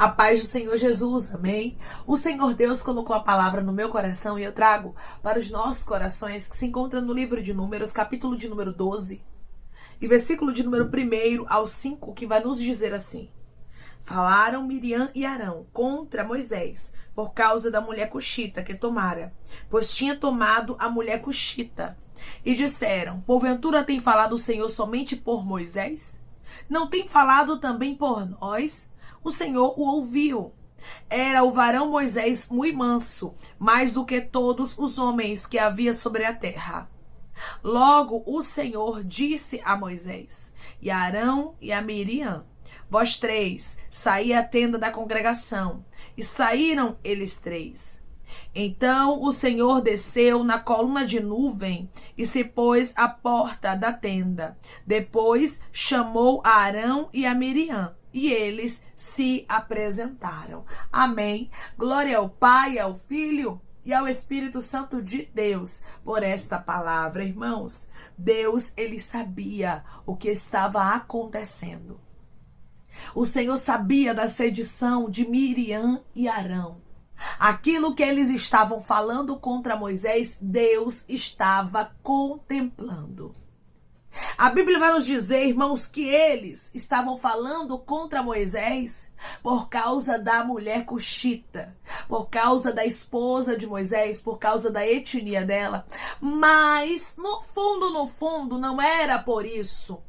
A paz do Senhor Jesus, amém? O Senhor Deus colocou a palavra no meu coração e eu trago para os nossos corações, que se encontra no livro de Números, capítulo de número 12, e versículo de número 1 ao 5, que vai nos dizer assim: Falaram Miriam e Arão contra Moisés, por causa da mulher cuxita que tomara, pois tinha tomado a mulher cuxita. E disseram: Porventura tem falado o Senhor somente por Moisés? Não tem falado também por nós? O Senhor o ouviu. Era o varão Moisés muito manso, mais do que todos os homens que havia sobre a terra. Logo o Senhor disse a Moisés, e a Arão e a Miriam: Vós três, saí à tenda da congregação. E saíram eles três. Então o Senhor desceu na coluna de nuvem e se pôs à porta da tenda. Depois chamou a Arão e a Miriam, e eles se apresentaram. Amém. Glória ao Pai, ao Filho e ao Espírito Santo de Deus por esta palavra, irmãos. Deus, ele sabia o que estava acontecendo. O Senhor sabia da sedição de Miriam e Arão. Aquilo que eles estavam falando contra Moisés, Deus estava contemplando. A Bíblia vai nos dizer, irmãos, que eles estavam falando contra Moisés por causa da mulher cuxita, por causa da esposa de Moisés, por causa da etnia dela. Mas, no fundo, não era por isso.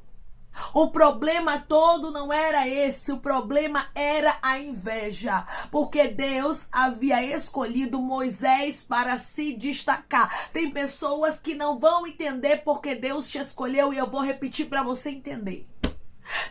O problema todo não era esse, o problema era a inveja, porque Deus havia escolhido Moisés para se destacar. Tem pessoas que não vão entender porque Deus te escolheu, e eu vou repetir para você entender.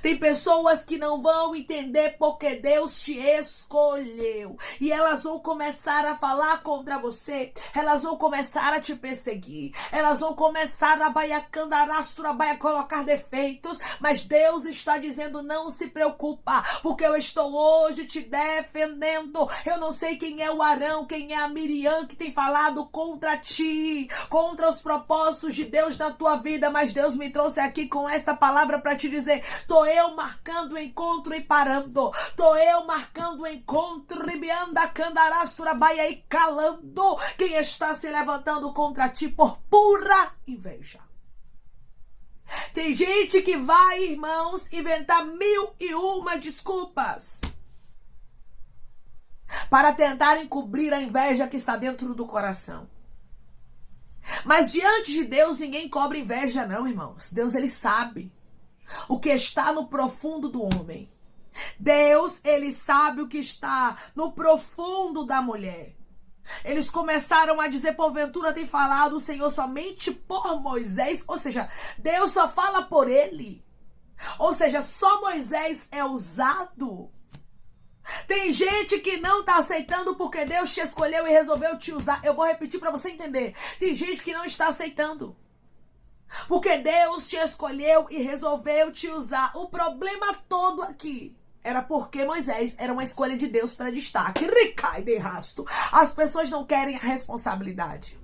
Tem pessoas que não vão entender porque Deus te escolheu. E elas vão começar a falar contra você. Elas vão começar a te perseguir. Elas vão começar a colocar defeitos. Mas Deus está dizendo: não se preocupa, porque eu estou hoje te defendendo. Eu não sei quem é o Arão, quem é a Miriam que tem falado contra ti, contra os propósitos de Deus na tua vida. Mas Deus me trouxe aqui com esta palavra para te dizer: tô eu marcando o encontro e parando. Tô eu marcando o encontro e calando quem está se levantando contra ti por pura inveja. Tem gente que vai, irmãos, inventar 1001 desculpas para tentar encobrir a inveja que está dentro do coração. Mas diante de Deus ninguém cobre inveja não, irmãos. Deus, ele sabe o que está no profundo do homem. Deus, ele sabe o que está no profundo da mulher. Eles começaram a dizer: porventura tem falado o Senhor somente por Moisés? Ou seja, Deus só fala por ele. Ou seja, só Moisés é usado. Tem gente que não está aceitando porque Deus te escolheu e resolveu te usar. Eu vou repetir para você entender. Tem gente que não está aceitando porque Deus te escolheu e resolveu te usar. O problema todo aqui era porque Moisés era uma escolha de Deus para destaque. Ricai de rasto. As pessoas não querem a responsabilidade.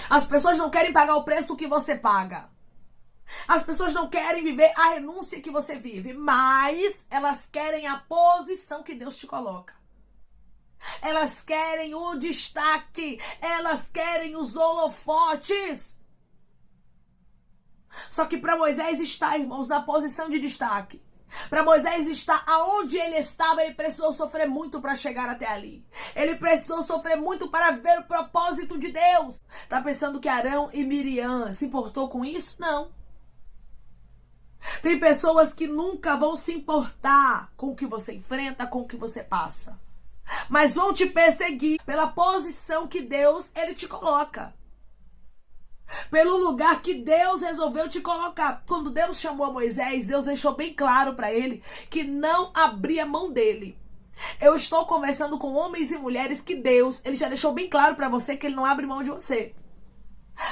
As pessoas não querem pagar o preço que você paga. As pessoas não querem viver a renúncia que você vive, mas elas querem a posição que Deus te coloca. Elas querem o destaque. Elas querem os holofotes. Só que para Moisés estar, irmãos, na posição de destaque, para Moisés estar aonde ele estava, ele precisou sofrer muito para chegar até ali. Ele precisou sofrer muito para ver o propósito de Deus. Tá pensando que Arão e Miriam se importou com isso? Não. Tem pessoas que nunca vão se importar com o que você enfrenta, com o que você passa, mas vão te perseguir pela posição que Deus, ele te coloca. Pelo lugar que Deus resolveu te colocar. Quando Deus chamou Moisés, Deus deixou bem claro para ele que não abria mão dele. Eu estou conversando com homens e mulheres que Deus, ele já deixou bem claro para você que ele não abre mão de você.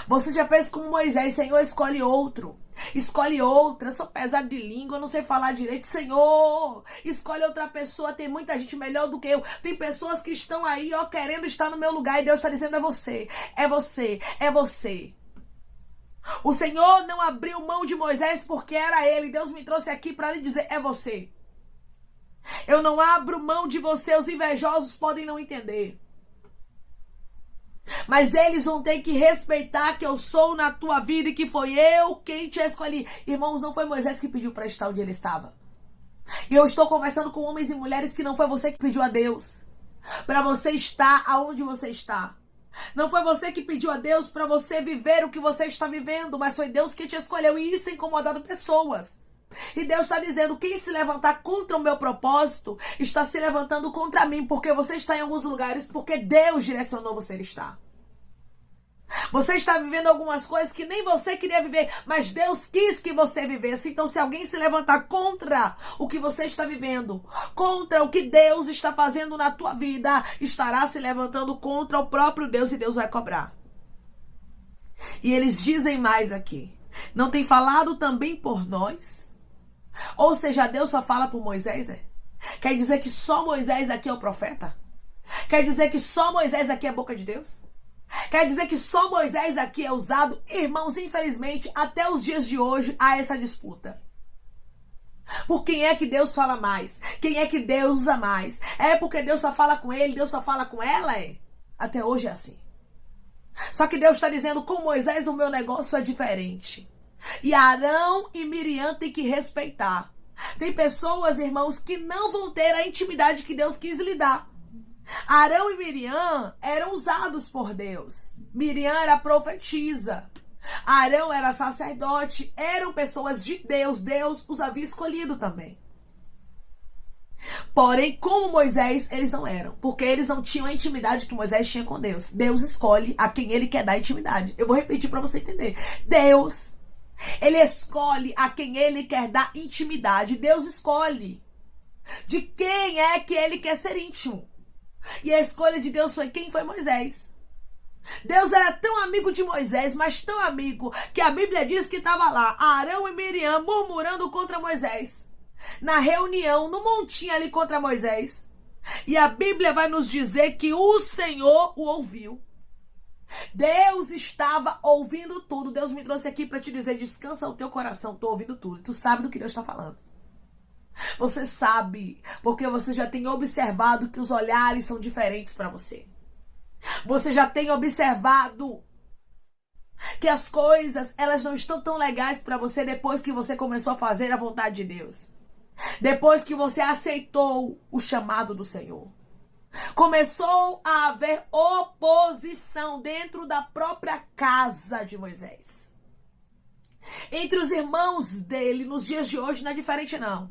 Você já fez como Moisés: Senhor, escolhe outro. Escolhe outra. Eu sou pesado de língua, eu não sei falar direito. Senhor, escolhe outra pessoa. Tem muita gente melhor do que eu. Tem pessoas que estão aí, ó, querendo estar no meu lugar. E Deus está dizendo: é você, é você, é você. O Senhor não abriu mão de Moisés porque era ele. Deus me trouxe aqui para lhe dizer: é você. Eu Eu não abro mão de você, os invejosos podem não entender. Mas eles vão ter que respeitar que eu sou na tua vida e que foi eu quem te escolhi. Irmãos, não foi Moisés que pediu para estar onde ele estava. E eu estou conversando com homens e mulheres que não foi você que pediu a Deus para você estar aonde você está. Não foi você que pediu a Deus para você viver o que você está vivendo, mas foi Deus que te escolheu, e isso tem incomodado pessoas. E Deus está dizendo, quem se levantar contra o meu propósito está se levantando contra mim, porque você está em alguns lugares porque Deus direcionou você a estar. Você está vivendo algumas coisas que nem você queria viver, mas Deus quis que você vivesse. Então, se alguém se levantar contra o que você está vivendo, contra o que Deus está fazendo na tua vida, estará se levantando contra o próprio Deus, e Deus vai cobrar. E eles dizem mais aqui: não tem falado também por nós? Ou seja, Deus só fala por Moisés, é? Quer dizer que só Moisés aqui é o profeta? Quer dizer que só Moisés aqui é a boca de Deus? Quer dizer que só Moisés aqui é usado? Irmãos, infelizmente, até os dias de hoje há essa disputa. Por quem é que Deus fala mais? Quem é que Deus usa mais? É porque Deus só fala com ele, Deus só fala com ela? É? Até hoje é assim. Só que Deus está dizendo, com Moisés o meu negócio é diferente. E Arão e Miriam têm que respeitar. Tem pessoas, irmãos, que não vão ter a intimidade que Deus quis lhe dar. Arão e Miriam eram usados por Deus. Miriam era profetisa. Arão era sacerdote. Eram pessoas de Deus. Deus os havia escolhido também. Porém, como Moisés, eles não eram. Porque eles não tinham a intimidade que Moisés tinha com Deus. Deus escolhe a quem ele quer dar intimidade. Eu vou repetir para você entender. Deus, ele escolhe a quem ele quer dar intimidade. Deus escolhe de quem é que ele quer ser íntimo. E a escolha de Deus foi quem? Foi Moisés. Deus era tão amigo de Moisés, mas tão amigo, que a Bíblia diz que estava lá Arão e Miriam murmurando contra Moisés, na reunião, no montinho ali contra Moisés. E a Bíblia vai nos dizer que o Senhor o ouviu. Deus estava ouvindo tudo. Deus me trouxe aqui para te dizer, descansa o teu coração, estou ouvindo tudo. Tu sabe do que Deus está falando. Você sabe, porque você já tem observado que os olhares são diferentes para você. Você já tem observado que as coisas, elas não estão tão legais para você depois que você começou a fazer a vontade de Deus. Depois que você aceitou o chamado do Senhor. Começou a haver oposição dentro da própria casa de Moisés. Entre os irmãos dele, nos dias de hoje, não é diferente não.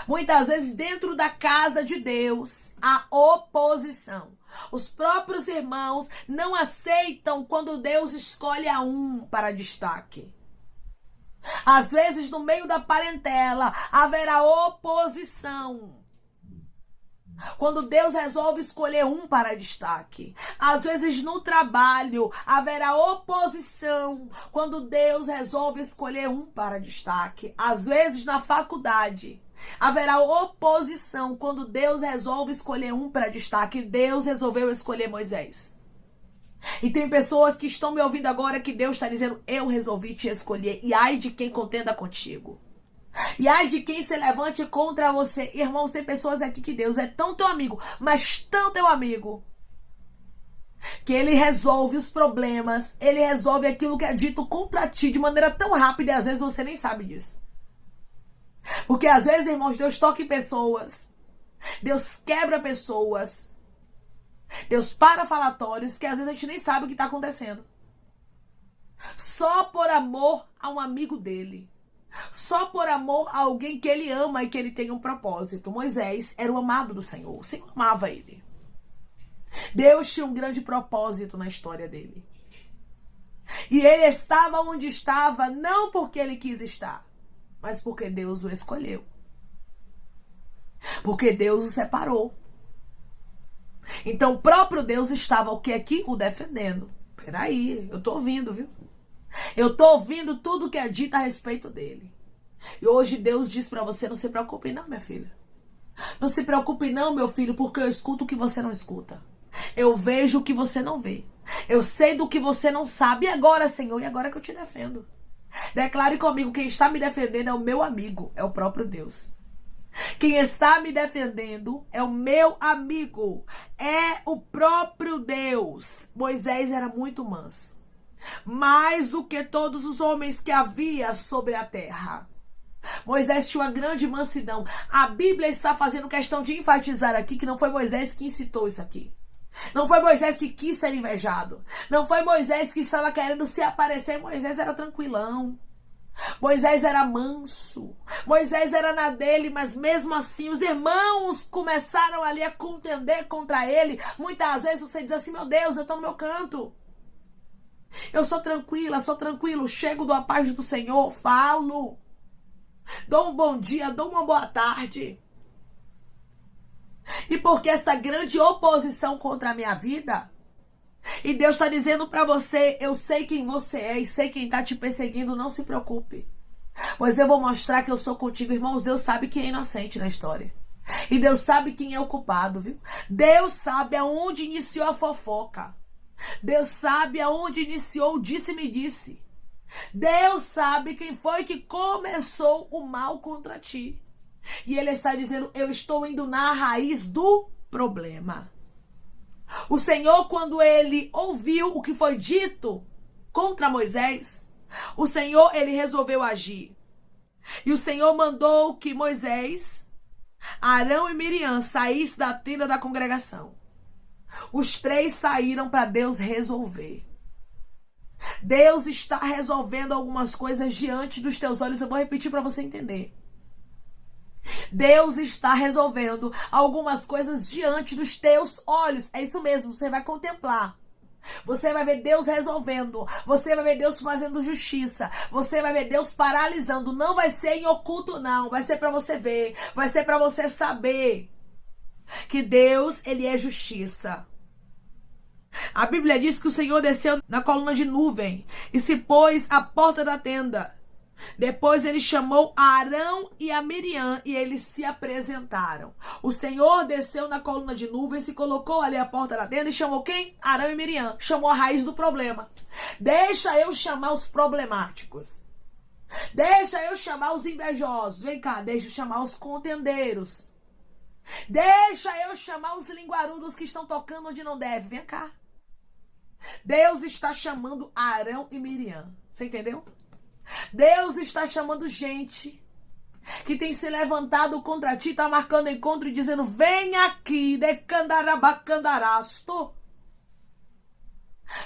Muitas vezes dentro da casa de Deus há oposição. Os próprios irmãos não aceitam quando Deus escolhe a um para destaque. Às vezes no meio da parentela haverá oposição. Quando Deus resolve escolher um para destaque. Às vezes no trabalho haverá oposição quando Deus resolve escolher um para destaque. Às vezes na faculdade haverá oposição quando Deus resolve escolher um para destaque. Deus resolveu escolher Moisés. E tem pessoas que estão me ouvindo agora que Deus está dizendo, eu resolvi te escolher. E ai de quem contenda contigo. E ai de quem se levante contra você. Irmãos, tem pessoas aqui que Deus é tão teu amigo, mas tão teu amigo, que ele resolve os problemas, ele resolve aquilo que é dito contra ti de maneira tão rápida e às vezes você nem sabe disso. Porque às vezes, irmãos, Deus toca em pessoas, Deus quebra pessoas, Deus para falatórios que às vezes a gente nem sabe o que está acontecendo. Só por amor a um amigo dele. Só por amor a alguém que ele ama e que ele tem um propósito. Moisés era o amado do Senhor. O Senhor amava ele. Deus tinha um grande propósito na história dele. E ele estava onde estava não porque ele quis estar, mas porque Deus o escolheu. Porque Deus o separou. Então o próprio Deus estava o que aqui? O defendendo. Peraí, eu tô ouvindo, viu? Eu tô ouvindo tudo que é dito a respeito dele. E hoje Deus diz pra você, não se preocupe não, minha filha. Não se preocupe não, meu filho, porque eu escuto o que você não escuta. Eu vejo o que você não vê. Eu sei do que você não sabe. E agora, Senhor, e agora que eu te defendo? Declare comigo, quem está me defendendo é o meu amigo, é o próprio Deus. Quem está me defendendo é o meu amigo, é o próprio Deus. Moisés era muito manso, mais do que todos os homens que havia sobre a terra. Moisés tinha uma grande mansidão. A Bíblia está fazendo questão de enfatizar aqui que não foi Moisés que incitou isso aqui. Não foi Moisés que quis ser invejado. Não foi Moisés que estava querendo se aparecer. Moisés era tranquilão. Moisés era manso. Moisés era na dele, mas mesmo assim os irmãos começaram ali a contender contra ele. Muitas vezes você diz assim: meu Deus, eu estou no meu canto. Eu sou tranquila, sou tranquilo. Chego, dou a paz do Senhor, falo. Dou um bom dia, dou uma boa tarde. E porque esta grande oposição contra a minha vida, e Deus está dizendo para você: eu sei quem você é e sei quem está te perseguindo, não se preocupe, pois eu vou mostrar que eu sou contigo. Irmãos, Deus sabe quem é inocente na história. E Deus sabe quem é o culpado, viu? Deus sabe aonde iniciou a fofoca. Deus sabe aonde iniciou o disse-me-disse. Deus sabe quem foi que começou o mal contra ti. E Ele está dizendo: eu estou indo na raiz do problema. O Senhor, quando Ele ouviu o que foi dito contra Moisés, o Senhor, Ele resolveu agir. E o Senhor mandou que Moisés, Arão e Miriam saíssem da tenda da congregação. Os três saíram para Deus resolver. Deus está resolvendo algumas coisas diante dos teus olhos. Eu vou repetir para você entender. Deus está resolvendo algumas coisas diante dos teus olhos. É isso mesmo, você vai contemplar. Você vai ver Deus resolvendo. Você vai ver Deus fazendo justiça. Você vai ver Deus paralisando. Não vai ser em oculto, não. Vai ser para você ver. Vai ser para você saber que Deus, Ele é justiça. A Bíblia diz que o Senhor desceu na coluna de nuvem e se pôs à porta da tenda. Depois ele chamou a Arão e a Miriam e eles se apresentaram. O Senhor desceu na coluna de nuvem, se colocou ali à porta da tenda e chamou quem? Arão e Miriam. Chamou a raiz do problema. Deixa eu chamar os problemáticos. Deixa eu chamar os invejosos. Vem cá, deixa eu chamar os contendeiros. Deixa eu chamar os linguarudos que estão tocando onde não deve. Vem cá. Deus está chamando Arão e Miriam. Você entendeu? Deus está chamando gente que tem se levantado contra ti, está marcando encontro e dizendo: vem aqui, decandarabacandaраsto.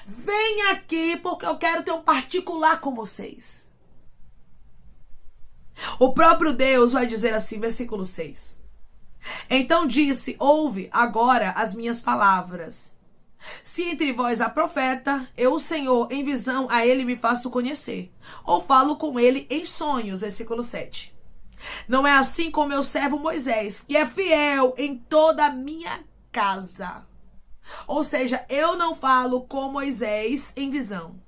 Vem aqui porque eu quero ter um particular com vocês. O próprio Deus vai dizer assim, versículo 6. Então disse: ouve agora as minhas palavras. Se entre vós há profeta, eu, o Senhor, em visão a ele me faço conhecer, ou falo com ele em sonhos. Versículo 7. Não é assim com meu servo Moisés, que é fiel em toda a minha casa. Ou seja, eu não falo com Moisés em visão.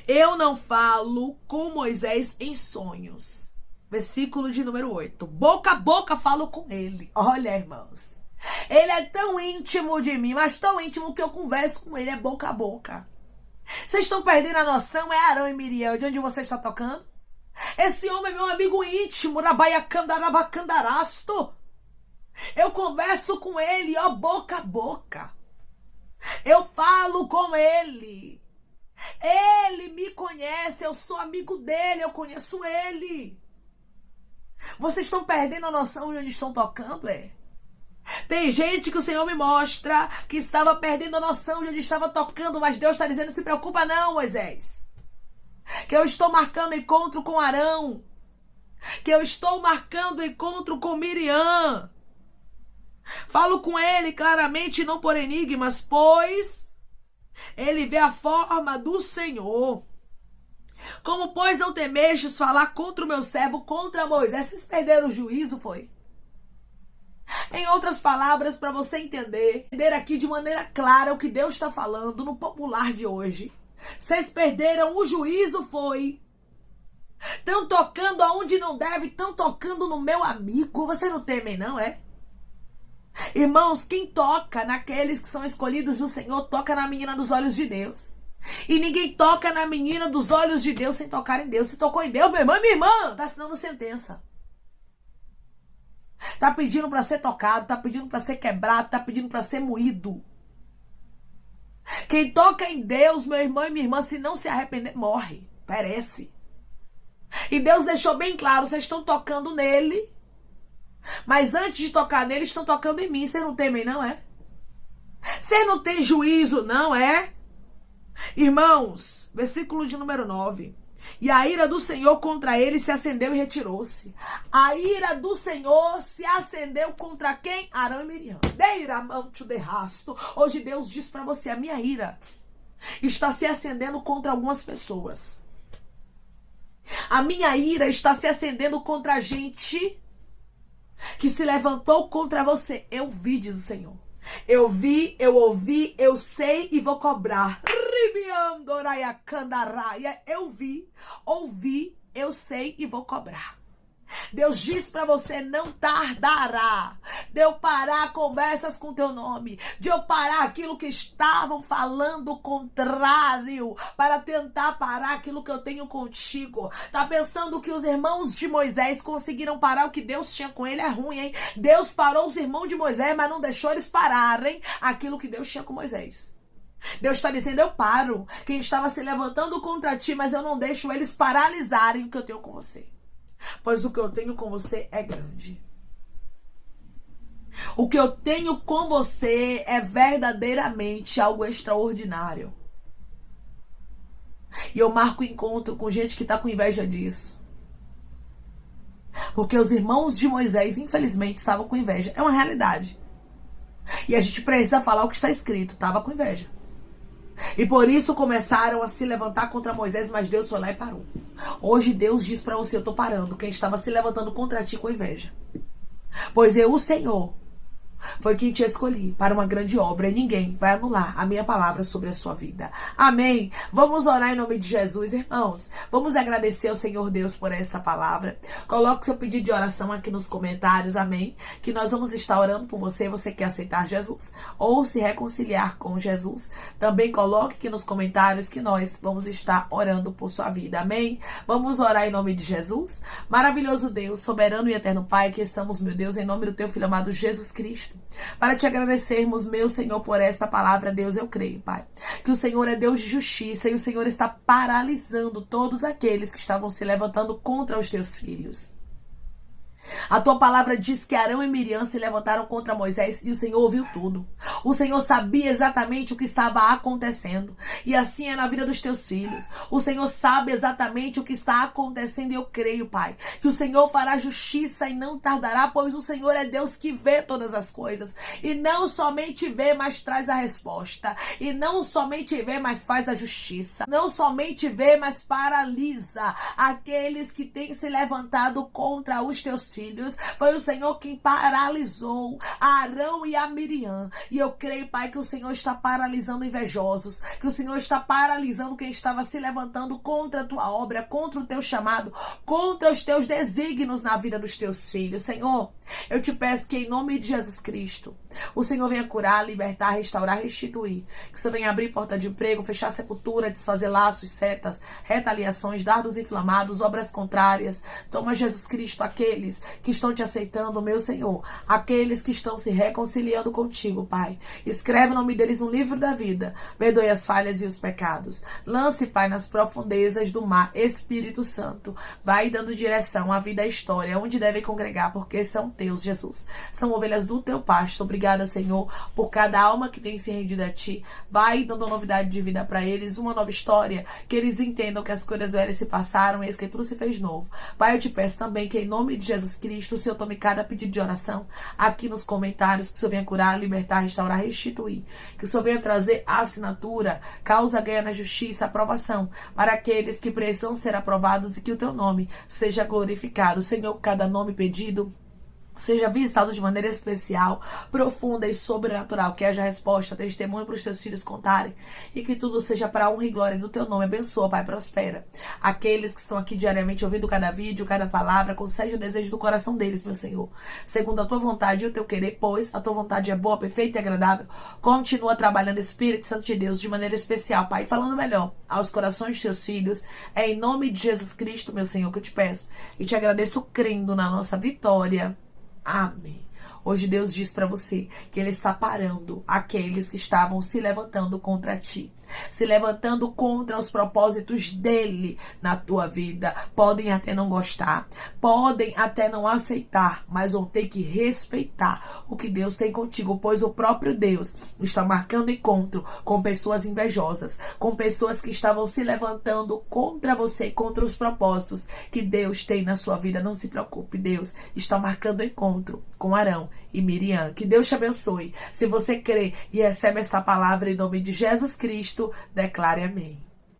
Eu não falo com Moisés em sonhos. Versículo de número 8. Boca a boca falo com ele. Olha, irmãos. Ele é tão íntimo de mim, mas tão íntimo que eu converso com ele, é boca a boca. Vocês estão perdendo a noção? É Arão e Miriam, de onde você está tocando? Esse homem é meu amigo íntimo, rabaiacandarabacandaраsto. Eu converso com ele, ó, boca a boca. Eu falo com ele. Ele me conhece, eu sou amigo dele, eu conheço ele. Vocês estão perdendo a noção de onde estão tocando, é? Tem gente que o Senhor me mostra que estava perdendo a noção de onde estava tocando, mas Deus está dizendo: se preocupa não, Moisés, que eu estou marcando encontro com Arão, que eu estou marcando encontro com Miriam. Falo com ele claramente, não por enigmas, pois ele vê a forma do Senhor. Como, pois, não temestes falar contra o meu servo, contra Moisés? Vocês perderam o juízo, foi? Em outras palavras, para você entender aqui de maneira clara o que Deus está falando no popular de hoje. Vocês perderam o juízo, foi? Estão tocando aonde não deve, estão tocando no meu amigo. Você não temem, não, é? Irmãos, quem toca naqueles que são escolhidos do Senhor, toca na menina dos olhos de Deus. E ninguém toca na menina dos olhos de Deus sem tocar em Deus. Se tocou em Deus, meu irmão e minha irmã, está assinando sentença. Tá pedindo para ser tocado, tá pedindo para ser quebrado, tá pedindo para ser moído. Quem toca em Deus, meu irmão e minha irmã, se não se arrepender, morre, perece. E Deus deixou bem claro, vocês estão tocando nele, mas antes de tocar nele, estão tocando em mim. Vocês não temem, não é? Vocês não têm juízo, não é? Irmãos, versículo de número 9. E a ira do Senhor contra ele se acendeu e retirou-se. A ira do Senhor se acendeu contra quem? Arão e Miriam. Hoje Deus diz para você, a minha ira está se acendendo contra algumas pessoas. A minha ira está se acendendo contra a gente que se levantou contra você. Eu vi, diz o Senhor. Eu vi, eu ouvi, eu sei e vou cobrar. Eu vi, ouvi, eu sei e vou cobrar. Deus diz para você, não tardará de eu parar conversas com teu nome, de eu parar aquilo que estavam falando contrário, para tentar parar aquilo que eu tenho contigo. Tá pensando que os irmãos de Moisés conseguiram parar o que Deus tinha com ele? É ruim, hein? Deus parou os irmãos de Moisés, mas não deixou eles pararem aquilo que Deus tinha com Moisés. Deus está dizendo, eu paro quem estava se levantando contra ti, mas eu não deixo eles paralisarem o que eu tenho com você. Pois o que eu tenho com você é grande. O que eu tenho com você é verdadeiramente algo extraordinário. E eu marco encontro com gente que está com inveja disso. Porque os irmãos de Moisés, infelizmente, estavam com inveja. É uma realidade. E a gente precisa falar o que está escrito. Estava com inveja. E por isso começaram a se levantar contra Moisés, mas Deus foi lá e parou. Hoje Deus diz para você, eu estou parando quem estava se levantando contra ti com inveja. Pois eu, o Senhor, foi quem te escolhi para uma grande obra e ninguém vai anular a minha palavra sobre a sua vida. Amém? Vamos orar em nome de Jesus, irmãos. Vamos agradecer ao Senhor Deus por esta palavra. Coloque seu pedido de oração aqui nos comentários, amém? Que nós vamos estar orando por você. Você quer aceitar Jesus ou se reconciliar com Jesus? Também coloque aqui nos comentários que nós vamos estar orando por sua vida, amém? Vamos orar em nome de Jesus. Maravilhoso Deus, soberano e eterno Pai, que estamos, meu Deus, em nome do teu Filho amado Jesus Cristo, para te agradecermos, meu Senhor, por esta palavra. Deus, eu creio, Pai, que o Senhor é Deus de justiça e o Senhor está paralisando todos aqueles que estavam se levantando contra os teus filhos. A tua palavra diz que Arão e Miriam se levantaram contra Moisés e o Senhor ouviu tudo. O Senhor sabia exatamente o que estava acontecendo. E assim é na vida dos teus filhos. O Senhor sabe exatamente o que está acontecendo e eu creio, Pai, que o Senhor fará justiça e não tardará, pois o Senhor é Deus que vê todas as coisas. E não somente vê, mas traz a resposta. E não somente vê, mas faz a justiça. Não somente vê, mas paralisa aqueles que têm se levantado contra os teus filhos. Foi o Senhor quem paralisou a Arão e a Miriam. E eu creio, Pai, que o Senhor está paralisando invejosos, que o Senhor está paralisando quem estava se levantando contra a tua obra, contra o teu chamado, contra os teus desígnios na vida dos teus filhos. Senhor, eu te peço que em nome de Jesus Cristo, o Senhor venha curar, libertar, restaurar, restituir. Que o Senhor venha abrir porta de emprego, fechar sepultura, desfazer laços, setas, retaliações, dardos inflamados, obras contrárias. Toma, Jesus Cristo, aqueles que estão te aceitando, meu Senhor, aqueles que estão se reconciliando contigo, Pai. Escreve o nome deles no livro da vida. Perdoe as falhas e os pecados. Lance, Pai, nas profundezas do mar. Espírito Santo, vai dando direção à vida e à história, onde devem congregar, porque são teus, Jesus. São ovelhas do teu pasto. Obrigada, Senhor, por cada alma que tem se rendido a ti. Vai dando novidade de vida para eles, uma nova história, que eles entendam que as coisas velhas se passaram e a Escritura se fez novo. Pai, eu te peço também que em nome de Jesus Cristo, o Senhor tome cada pedido de oração aqui nos comentários, que o Senhor venha curar, libertar, restaurar, restituir. Que o Senhor venha trazer a assinatura, causa ganha na justiça, aprovação, para aqueles que precisam ser aprovados e que o teu nome seja glorificado. Senhor, cada nome pedido seja visitado de maneira especial, profunda e sobrenatural, que haja resposta, testemunho para os teus filhos contarem, e que tudo seja para a honra e glória do teu nome. Abençoa, Pai, prospera aqueles que estão aqui diariamente ouvindo cada vídeo, cada palavra. Concede o desejo do coração deles, meu Senhor, segundo a tua vontade e o teu querer, pois a tua vontade é boa, perfeita e agradável. Continua trabalhando, Espírito Santo de Deus, de maneira especial, Pai, falando melhor aos corações de teus filhos. É em nome de Jesus Cristo, meu Senhor, que eu te peço e te agradeço, crendo na nossa vitória. Amém. Hoje Deus diz para você que Ele está parando aqueles que estavam se levantando contra ti, se levantando contra os propósitos dele na tua vida. Podem até não gostar, podem até não aceitar, mas vão ter que respeitar o que Deus tem contigo, pois o próprio Deus está marcando encontro com pessoas invejosas, com pessoas que estavam se levantando contra você, contra os propósitos que Deus tem na sua vida. Não se preocupe, Deus está marcando encontro com Arão e Miriam. Que Deus te abençoe. Se você crê e recebe esta palavra em nome de Jesus Cristo, declare amém.